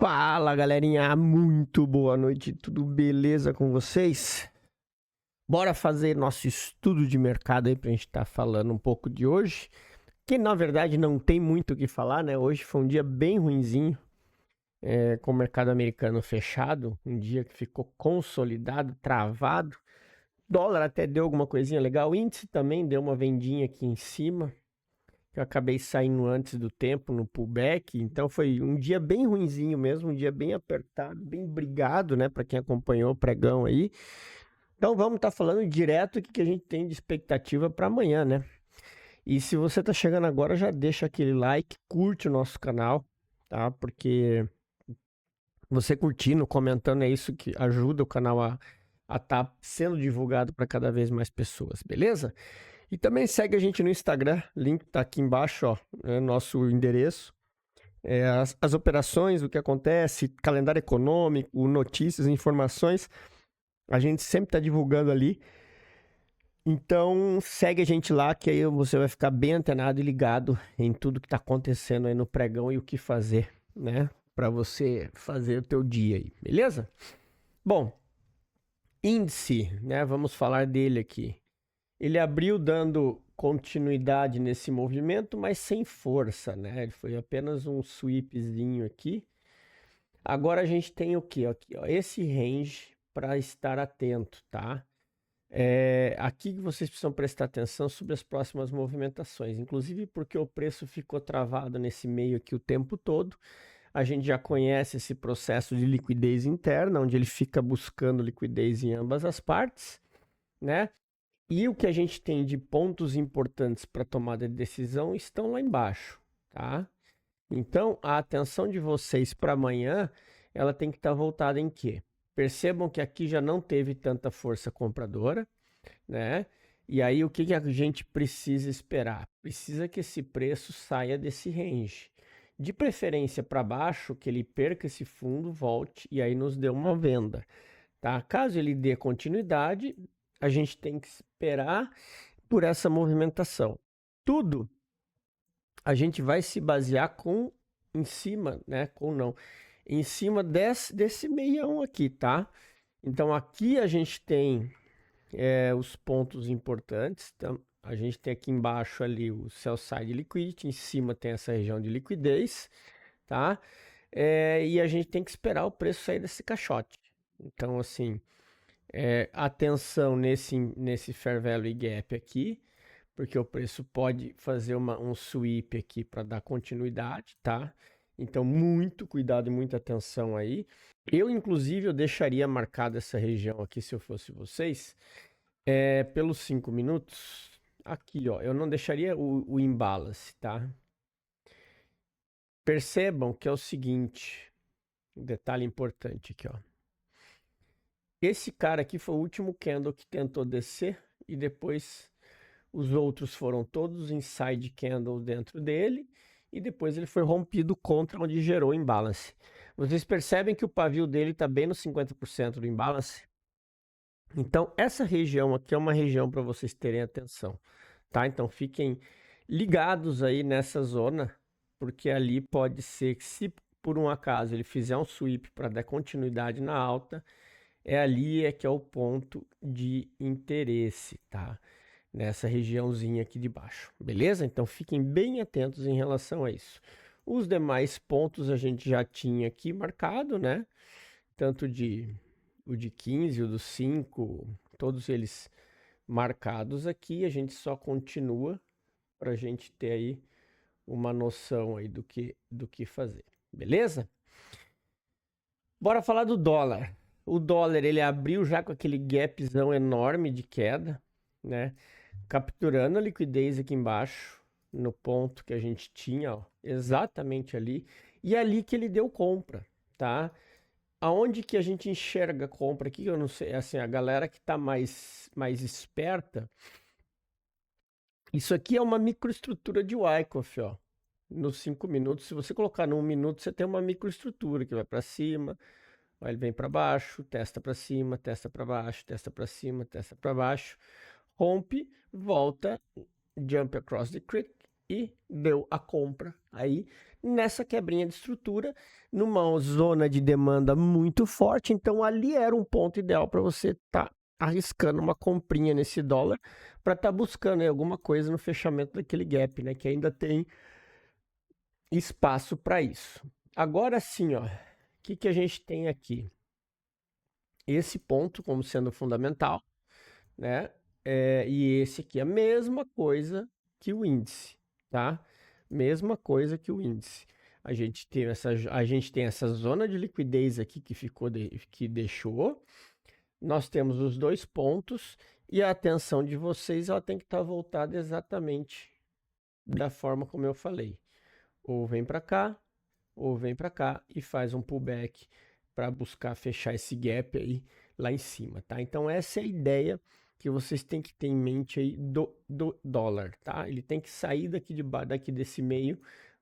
Fala, galerinha, muito boa noite, tudo beleza com vocês? Bora fazer nosso estudo de mercado aí pra gente estar falando um pouco de hoje, que na verdade não tem muito o que falar, né? Hoje foi um dia bem ruinzinho, com o mercado americano fechado, um dia que ficou consolidado, travado. Dólar até deu alguma coisinha legal, o índice também deu uma vendinha aqui em cima. Eu acabei saindo antes do tempo no pullback, então foi um dia bem ruinzinho mesmo, um dia bem apertado, bem brigado, né, para quem acompanhou o pregão aí. Então vamos estar falando direto o que a gente tem de expectativa para amanhã, né? E se você tá chegando agora, já deixa aquele like, curte o nosso canal, tá? Porque você curtindo, comentando é isso que ajuda o canal a estar sendo divulgado para cada vez mais pessoas, beleza? E também segue a gente no Instagram, link tá aqui embaixo, ó, é nosso endereço. As operações, o que acontece, calendário econômico, notícias, informações, a gente sempre está divulgando ali. Então segue a gente lá que aí você vai ficar bem antenado e ligado em tudo que está acontecendo aí no pregão e o que fazer, né? Para você fazer o teu dia aí, beleza? Bom, índice, né? Vamos falar dele aqui. Ele abriu dando continuidade nesse movimento, mas sem força, né? Ele foi apenas um sweepzinho aqui. Agora a gente tem o que aqui, ó? Esse range para estar atento, tá? Aqui que vocês precisam prestar atenção sobre as próximas movimentações, inclusive porque o preço ficou travado nesse meio aqui o tempo todo. A gente já conhece esse processo de liquidez interna, onde ele fica buscando liquidez em ambas as partes, né? E o que a gente tem de pontos importantes para tomada de decisão estão lá embaixo, tá? Então, a atenção de vocês para amanhã, ela tem que estar voltada em quê? Percebam que aqui já não teve tanta força compradora, né? E aí, o que a gente precisa esperar? Precisa que esse preço saia desse range. De preferência para baixo, que ele perca esse fundo, volte e aí nos dê uma venda, tá? Caso ele dê continuidade, a gente tem que esperar por essa movimentação. Tudo a gente vai se basear em cima, né? Em cima desse meião aqui, tá? Então aqui a gente tem os pontos importantes. Então, a gente tem aqui embaixo ali o sell side liquidity, em cima tem essa região de liquidez, tá? E a gente tem que esperar o preço sair desse caixote. Então, assim, atenção nesse fair value gap aqui, porque o preço pode fazer um sweep aqui para dar continuidade, tá? Então, muito cuidado e muita atenção aí. Inclusive, eu deixaria marcada essa região aqui, se eu fosse vocês, pelos 5 minutos. Aqui, ó, eu não deixaria o imbalance, tá? Percebam que é o seguinte, um detalhe importante aqui, ó. Esse cara aqui foi o último candle que tentou descer e depois os outros foram todos inside candle dentro dele e depois ele foi rompido contra onde gerou imbalance. Vocês percebem que o pavio dele está bem no 50% do imbalance? Então essa região aqui é uma região para vocês terem atenção, tá? Então fiquem ligados aí nessa zona, porque ali pode ser que se por um acaso ele fizer um sweep para dar continuidade na alta, ali que é o ponto de interesse, tá? Nessa regiãozinha aqui de baixo, beleza? Então fiquem bem atentos em relação a isso. Os demais pontos a gente já tinha aqui marcado, né? Tanto o de 15, o do 5, todos eles marcados aqui. A gente só continua para a gente ter aí uma noção aí do que fazer, beleza? Bora falar do dólar. O dólar, ele abriu já com aquele gapzão enorme de queda, né? Capturando a liquidez aqui embaixo, no ponto que a gente tinha, ó, exatamente ali. E ali que ele deu compra, tá? Aonde que a gente enxerga compra aqui, eu não sei, assim, a galera que tá mais esperta, isso aqui é uma microestrutura de Wyckoff, ó. Nos 5 minutos, se você colocar no 1 minuto, você tem uma microestrutura que vai para cima, aí ele vem para baixo, testa para cima, testa para baixo, testa para cima, testa para baixo, rompe, volta, jump across the creek e deu a compra aí nessa quebrinha de estrutura, numa zona de demanda muito forte. Então ali era um ponto ideal para você estar arriscando uma comprinha nesse dólar para estar buscando aí alguma coisa no fechamento daquele gap, né? Que ainda tem espaço para isso. Agora sim, ó, o que a gente tem aqui? Esse ponto como sendo fundamental, né? E esse aqui é a mesma coisa que o índice, tá? Mesma coisa que o índice. A gente tem essa zona de liquidez aqui que que deixou. Nós temos os dois pontos e a atenção de vocês ela tem que estar voltada exatamente da forma como eu falei. Ou vem para cá, ou vem para cá e faz um pullback para buscar fechar esse gap aí lá em cima, tá? Então essa é a ideia que vocês têm que ter em mente aí do dólar, tá? Ele tem que sair daqui desse meio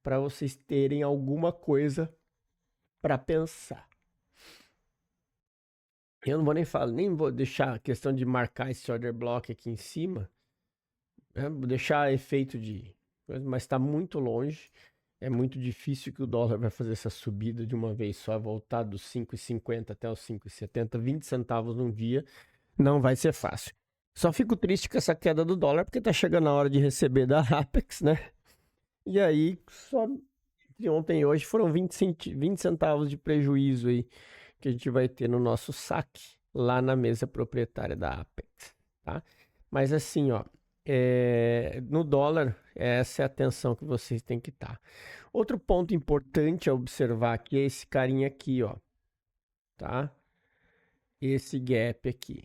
para vocês terem alguma coisa para pensar. Eu não vou nem vou deixar a questão de marcar esse order block aqui em cima, né? Vou deixar efeito de, mas está muito longe. É muito difícil que o dólar vai fazer essa subida de uma vez só, voltar dos 5,50 até os 5,70, 20 centavos num dia, não vai ser fácil. Só fico triste com essa queda do dólar, porque tá chegando a hora de receber da Apex, né? E aí, só de ontem e hoje foram 20 centavos de prejuízo aí que a gente vai ter no nosso saque lá na mesa proprietária da Apex, tá? Mas assim, ó, no dólar, essa é a atenção que vocês têm que estar. Outro ponto importante a observar aqui é esse carinha aqui, ó, tá? Esse gap aqui,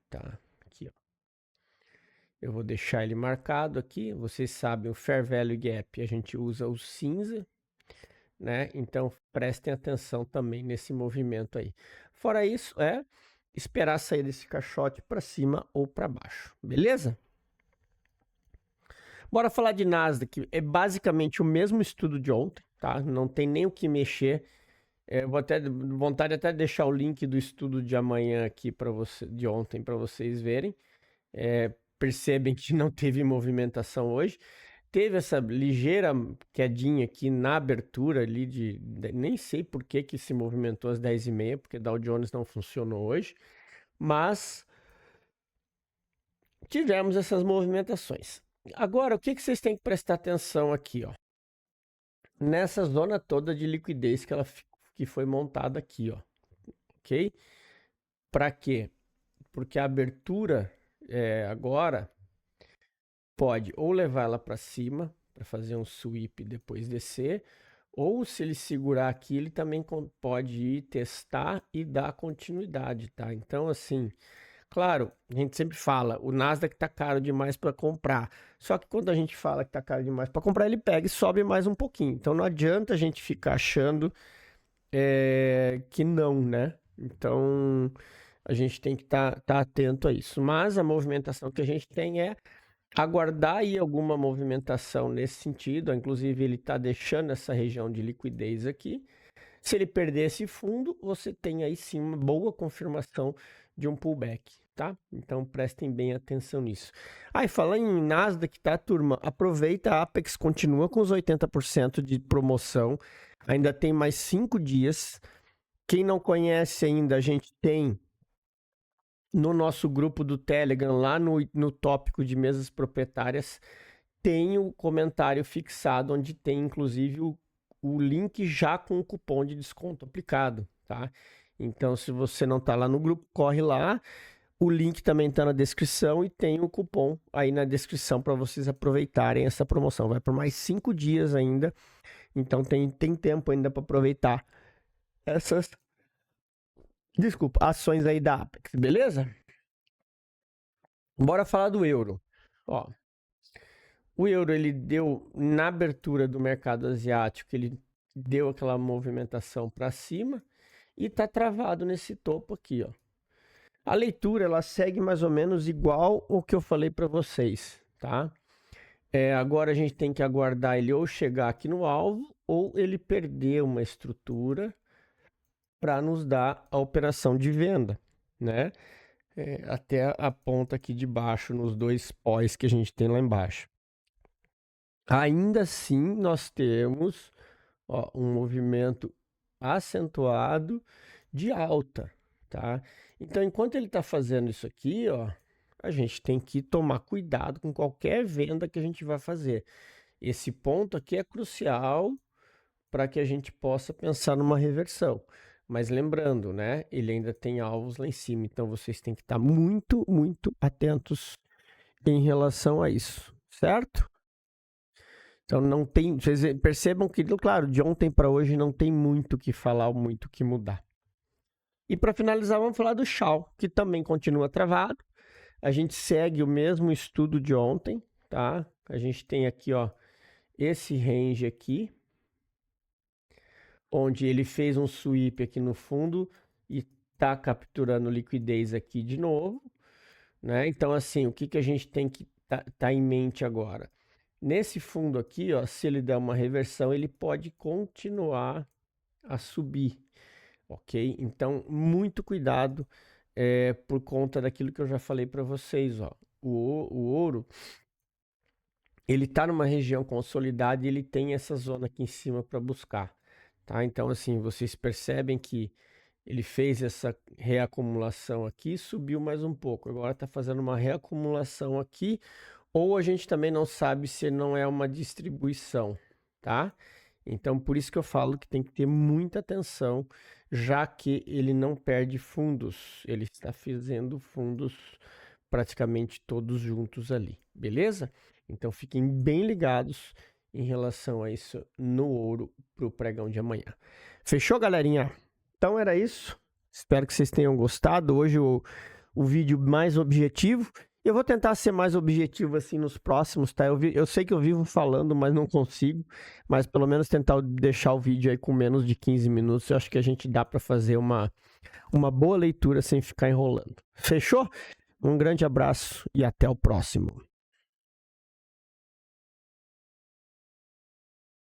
tá? Aqui, ó. Eu vou deixar ele marcado aqui. Vocês sabem, o Fair Value Gap, a gente usa o cinza, né? Então, prestem atenção também nesse movimento aí. Fora isso, esperar sair desse caixote para cima ou para baixo, beleza? Bora falar de Nasdaq. É basicamente o mesmo estudo de ontem, tá? Não tem nem o que mexer. Vou até vontade até deixar o link do estudo de amanhã aqui para você, de ontem, para vocês verem. Percebem que não teve movimentação hoje. Teve essa ligeira quedinha aqui na abertura ali nem sei por que se movimentou às 10h30, porque Dow Jones não funcionou hoje, mas tivemos essas movimentações. Agora, o que vocês têm que prestar atenção aqui, ó? Nessa zona toda de liquidez que foi montada aqui, ó, ok? Para quê? Porque a abertura agora pode ou levar ela para cima, para fazer um sweep e depois descer, ou se ele segurar aqui, ele também pode ir testar e dar continuidade, tá? Então, assim, claro, a gente sempre fala, o Nasdaq tá caro demais para comprar. Só que quando a gente fala que tá caro demais para comprar, ele pega e sobe mais um pouquinho. Então não adianta a gente ficar achando que não, né? Então a gente tem que tá atento a isso. Mas a movimentação que a gente tem é aguardar aí alguma movimentação nesse sentido. Inclusive ele está deixando essa região de liquidez aqui. Se ele perder esse fundo, você tem aí sim uma boa confirmação de um pullback, tá? Então prestem bem atenção nisso. E falando em Nasdaq, tá, turma? Aproveita, a Apex continua com os 80% de promoção. Ainda tem mais 5 dias. Quem não conhece ainda, a gente tem no nosso grupo do Telegram, lá no tópico de mesas proprietárias, tem o comentário fixado, onde tem inclusive o link já com o cupom de desconto aplicado, tá? Então, se você não tá lá no grupo, corre lá. O link também está na descrição e tem o cupom aí na descrição para vocês aproveitarem essa promoção. Vai por mais 5 dias ainda, então tem tempo ainda para aproveitar essas ações aí da Apex, beleza? Bora falar do euro. Ó, o euro, ele deu, na abertura do mercado asiático, ele deu aquela movimentação para cima e tá travado nesse topo aqui, ó. A leitura, ela segue mais ou menos igual o que eu falei para vocês, tá? Agora a gente tem que aguardar ele ou chegar aqui no alvo ou ele perder uma estrutura para nos dar a operação de venda, né? até a ponta aqui de baixo, nos 2 pós que a gente tem lá embaixo. Ainda assim, nós temos, ó, um movimento acentuado de alta, tá? Então, enquanto ele está fazendo isso aqui, ó, a gente tem que tomar cuidado com qualquer venda que a gente vai fazer. Esse ponto aqui é crucial para que a gente possa pensar numa reversão. Mas lembrando, né, ele ainda tem alvos lá em cima, então vocês têm que estar muito, muito atentos em relação a isso, certo? Então não tem, vocês percebam que, claro, de ontem para hoje não tem muito o que falar, muito o que mudar. E para finalizar, vamos falar do Shao, que também continua travado. A gente segue o mesmo estudo de ontem, tá? A gente tem aqui, ó, esse range aqui, onde ele fez um sweep aqui no fundo e tá capturando liquidez aqui de novo, né? Então, assim, o que que a gente tem que tá em mente agora? Nesse fundo aqui, ó, se ele der uma reversão, ele pode continuar a subir, ok? Então, muito cuidado por conta daquilo que eu já falei para vocês, ó. O ouro, ele tá numa região consolidada e ele tem essa zona aqui em cima para buscar, tá? Então, assim, vocês percebem que ele fez essa reacumulação aqui, subiu mais um pouco. Agora está fazendo uma reacumulação aqui, ou a gente também não sabe se não é uma distribuição, tá? Então, por isso que eu falo que tem que ter muita atenção, já que ele não perde fundos. Ele está fazendo fundos praticamente todos juntos ali, beleza? Então, fiquem bem ligados em relação a isso no ouro para o pregão de amanhã. Fechou, galerinha? Então era isso. Espero que vocês tenham gostado. Hoje o vídeo mais objetivo. Eu vou tentar ser mais objetivo assim nos próximos, tá? Eu sei que eu vivo falando, mas não consigo. Mas pelo menos tentar deixar o vídeo aí com menos de 15 minutos. Eu acho que a gente dá para fazer uma boa leitura sem ficar enrolando. Fechou? Um grande abraço e até o próximo.